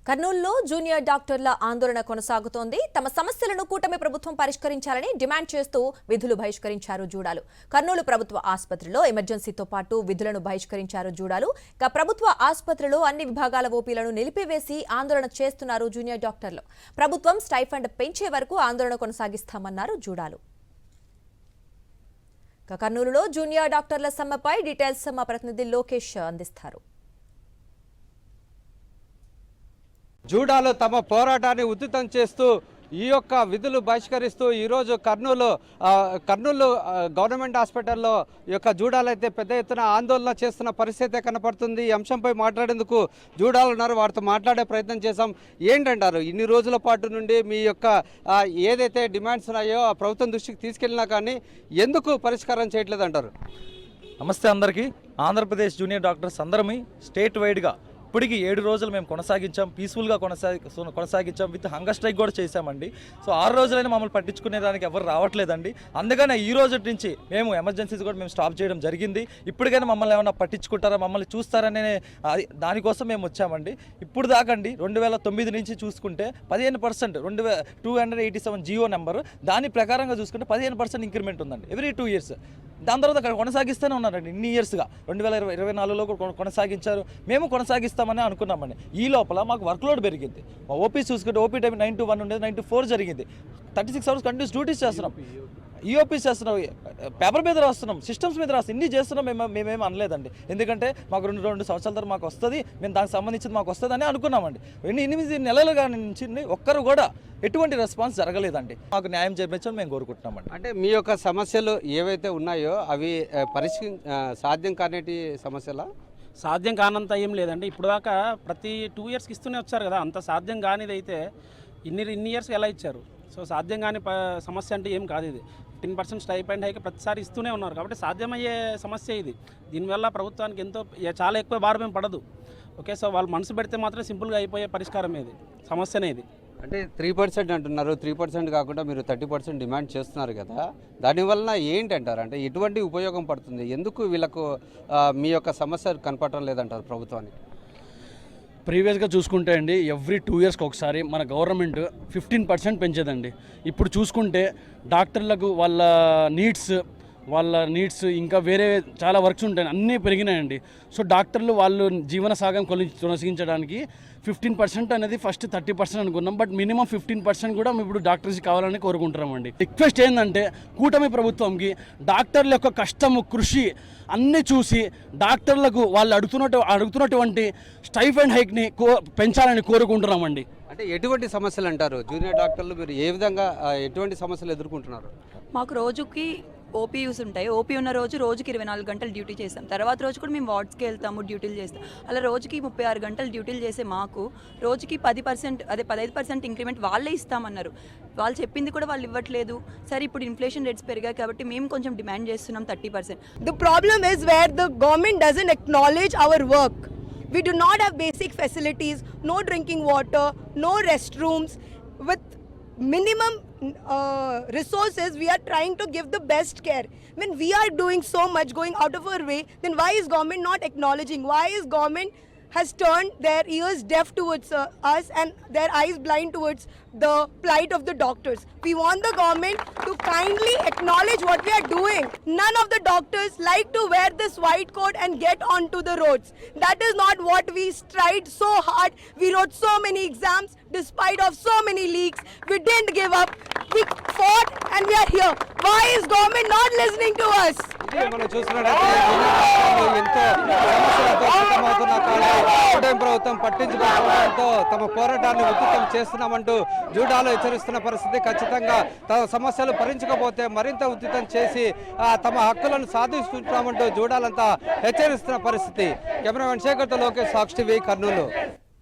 కర్నూలులో జూనియర్ డాక్టర్ల ఆందోళన కొనసాగుతోంది. తమ సమస్యలను కూటమి ప్రభుత్వం పరిష్కరించాలని డిమాండ్ చేస్తూ విధులు బహిష్కరించారు జూడాలు. కర్నూలు ప్రభుత్వ ఆసుపత్రిలో ఎమర్జెన్సీతో పాటు విధులను బహిష్కరించారు జూడాలు. ప్రభుత్వ ఆసుపత్రిలో అన్ని విభాగాల ఓపీలను నిలిపివేసి ఆందోళన చేస్తున్నారు జూనియర్ డాక్టర్లు. ప్రభుత్వం స్టైఫండ్ పెంచే వరకు ఆందోళన కొనసాగిస్తామన్నారు జూడాలు. కర్నూలులో జూనియర్ డాక్టర్ల సమ్మెపై డీటెయిల్స్ మా ప్రతినిధి లోకేష్ అందిస్తారు. జూడాలు తమ పోరాటాన్ని ఉధృతం చేస్తూ ఈ యొక్క విధులు బహిష్కరిస్తూ ఈరోజు కర్నూలు గవర్నమెంట్ హాస్పిటల్లో ఈ యొక్క జూడాలు అయితే పెద్ద ఎత్తున ఆందోళన చేస్తున్న పరిస్థితి కనపడుతుంది. ఈ అంశంపై మాట్లాడేందుకు జూడాలు ఉన్నారు, వారితో మాట్లాడే ప్రయత్నం చేశాం. ఏంటంటారు, ఇన్ని రోజుల పాటు నుండి మీ యొక్క ఏదైతే డిమాండ్స్ ఉన్నాయో ఆ ప్రభుత్వం దృష్టికి తీసుకెళ్ళినా కానీ ఎందుకు పరిష్కారం చేయట్లేదు అంటారు? నమస్తే అందరికీ. ఆంధ్రప్రదేశ్ జూనియర్ డాక్టర్స్ అందరమీ స్టేట్ వైడ్గా ఇప్పటికి 7 రోజులు మేము కొనసాగించాం, పీస్ఫుల్గా కొనసాగించాం, విత్ హంగర్ స్ట్రైక్ కూడా చేశామండి. సో 6 రోజులైనా మమ్మల్ని పట్టించుకునేదానికి ఎవరు రావట్లేదండి. అందుకనే ఈ రోజు నుంచి మేము ఎమర్జెన్సీస్ కూడా మేము స్టాప్ చేయడం జరిగింది. ఇప్పటికైనా మమ్మల్ని ఏమైనా పట్టించుకుంటారా, మమ్మల్ని చూస్తారనే దానికోసం మేము వచ్చామండి. ఇప్పుడు దాకండి 2009 నుంచి చూసుకుంటే 15% 287 జియో నెంబరు, దాని ప్రకారంగా చూసుకుంటే 15% ఇంక్రిమెంట్ ఉందండి ఎవ్రీ 2 years. దాని తర్వాత అక్కడ కొనసాగిస్తూనే ఉన్నారండి ఇన్ని ఇయర్స్గా. 2024లో కూడా కొనసాగించారు, మేము కొనసాగిస్తామని అనుకున్నామండి. ఈ లోపల మాకు వర్క్లోడ్ పెరిగింది. మా ఓపీ చూసుకుంటే ఓపీ టైం 9 to 1 ఉండేది, 9 to 4 జరిగింది. 36 hours కంటిన్యూస్ డ్యూటీస్ చేస్తున్నాం, ఈఓపీస్ చేస్తున్నాం, పేపర్ మీద రాస్తున్నాం, సిస్టమ్స్ మీద రాస్తున్నాం, ఇన్ని చేస్తున్నాం. మేమేమి అనలేదండి. ఎందుకంటే మాకు 2 సంవత్సరాల తర్వాత మాకు వస్తుంది, మేము దానికి సంబంధించింది మాకు వస్తుంది అని అనుకున్నామండి. 8 నెలలుగా నుంచి ఒక్కరు కూడా ఎటువంటి రెస్పాన్స్ జరగలేదండి. మాకు న్యాయం చేయించాలని మేము కోరుకుంటున్నామండి. అంటే మీ యొక్క సమస్యలు ఏవైతే ఉన్నాయో అవి సాధ్యం కానేటి సమస్యలా? సాధ్యం కానంత ఏం లేదండి. ఇప్పుడు దాకా ప్రతి 2 yearsకి ఇస్తూనే వచ్చారు కదా, అంత సాధ్యం కానిది అయితే ఇన్ని ఇయర్స్కి ఎలా ఇచ్చారు? సో సాధ్యం కాని సమస్య అంటే ఏం కాదు ఇది. 15% స్టైపెండ్ హైక్ ప్రతిసారి ఇస్తూనే ఉన్నారు కాబట్టి సాధ్యమయ్యే సమస్య ఇది. దీనివల్ల ప్రభుత్వానికి చాలా ఎక్కువ భారం ఏం పడదు. ఓకే, సో వాళ్ళు మనసు పెడితే మాత్రం సింపుల్గా అయిపోయే పరిష్కారం ఇది, సమస్యనే ఇది. అంటే 3% అంటున్నారు, 3% కాకుండా మీరు 30% డిమాండ్ చేస్తున్నారు కదా, దానివల్ల ఏంటంటారు? అంటే ఎటువంటి ఉపయోగం పడుతుంది? ఎందుకు వీళ్ళకు మీ యొక్క సమస్య కనపడటం లేదంటారు ప్రభుత్వానికి? ప్రీవియస్గా చూసుకుంటే అండి ఎవ్రీ 2 yearsకి ఒకసారి మన గవర్నమెంట్ 15% పెంచేదండి. ఇప్పుడు చూసుకుంటే డాక్టర్లకు వాళ్ళ నీడ్స్ ఇంకా వేరే చాలా వర్క్స్ ఉంటాయి, అన్నీ పెరిగినాయండి. సో డాక్టర్లు వాళ్ళు జీవన సాగం కొనసాగించడానికి 15% అనేది ఫస్ట్ 30% అనుకున్నాం, బట్ మినిమం 15% కూడా ఇప్పుడు డాక్టర్స్ కావాలని కోరుకుంటున్నామండి. రిక్వెస్ట్ ఏంటంటే కూటమి ప్రభుత్వంకి డాక్టర్ల యొక్క కష్టము, కృషి అన్నీ చూసి డాక్టర్లకు వాళ్ళు అడుగుతున్నటువంటి స్టైఫండ్ హైక్ని పెంచాలని కోరుకుంటున్నామండి. అంటే ఎటువంటి సమస్యలు అంటారు జూనియర్ డాక్టర్లు, మీరు ఏ విధంగా ఎటువంటి సమస్యలు ఎదుర్కొంటున్నారు? మాకు రోజుకి ఓపీయూస్ ఉంటాయి. ఓపీ ఉన్న రోజుకి 24 గంటలు డ్యూటీ చేస్తాం. తర్వాత రోజు కూడా మేము వార్డ్స్కి వెళ్తాము, డ్యూటీలు చేస్తాం. అలా రోజుకి 36 గంటలు డ్యూటీలు చేసే మాకు రోజుకి 15% ఇంక్రిమెంట్ వాళ్ళే ఇస్తామన్నారు. వాళ్ళు చెప్పింది కూడా వాళ్ళు ఇవ్వట్లేదు. సరే, ఇప్పుడు ఇన్ఫ్లేషన్ రేట్స్ పెరిగాయి కాబట్టి మేము కొంచెం డిమాండ్ చేస్తున్నాం 30%. The problem is where the government doesn't acknowledge our work. We do not have basic facilities, no drinking water, no restrooms. With minimum resources, we are trying to give the best care. When we are doing so much, going out of our way, then why is government not acknowledging? Why is government has turned their ears deaf towards us and their eyes blind towards the plight of the doctors? We want the government to kindly acknowledge what we are doing. None of the doctors like to wear this white coat and get onto the roads. That is not what we tried so hard. We wrote so many exams despite of so many leaks. We didn't give up. We fought and we are here. Why is government not listening to us? మనం చూస్తున్నట్లయితే ఎంతో సమస్యలతో సిద్ధమవుతున్న కాలం ప్రభుత్వం పట్టించుకోవడంతో తమ పోరాటాన్ని ఉధృతం చేస్తున్నామంటూ జూడాలు హెచ్చరిస్తున్న పరిస్థితి. ఖచ్చితంగా తమ సమస్యలు భరించకపోతే మరింత ఉధృతం చేసి తమ హక్కులను సాధిస్తున్నామంటూ జూడాలంతా హెచ్చరిస్తున్న పరిస్థితి. కెమెరామెన్ శేఖర్తో లోకేష్, సాక్షి టీవీ, కర్నూలు.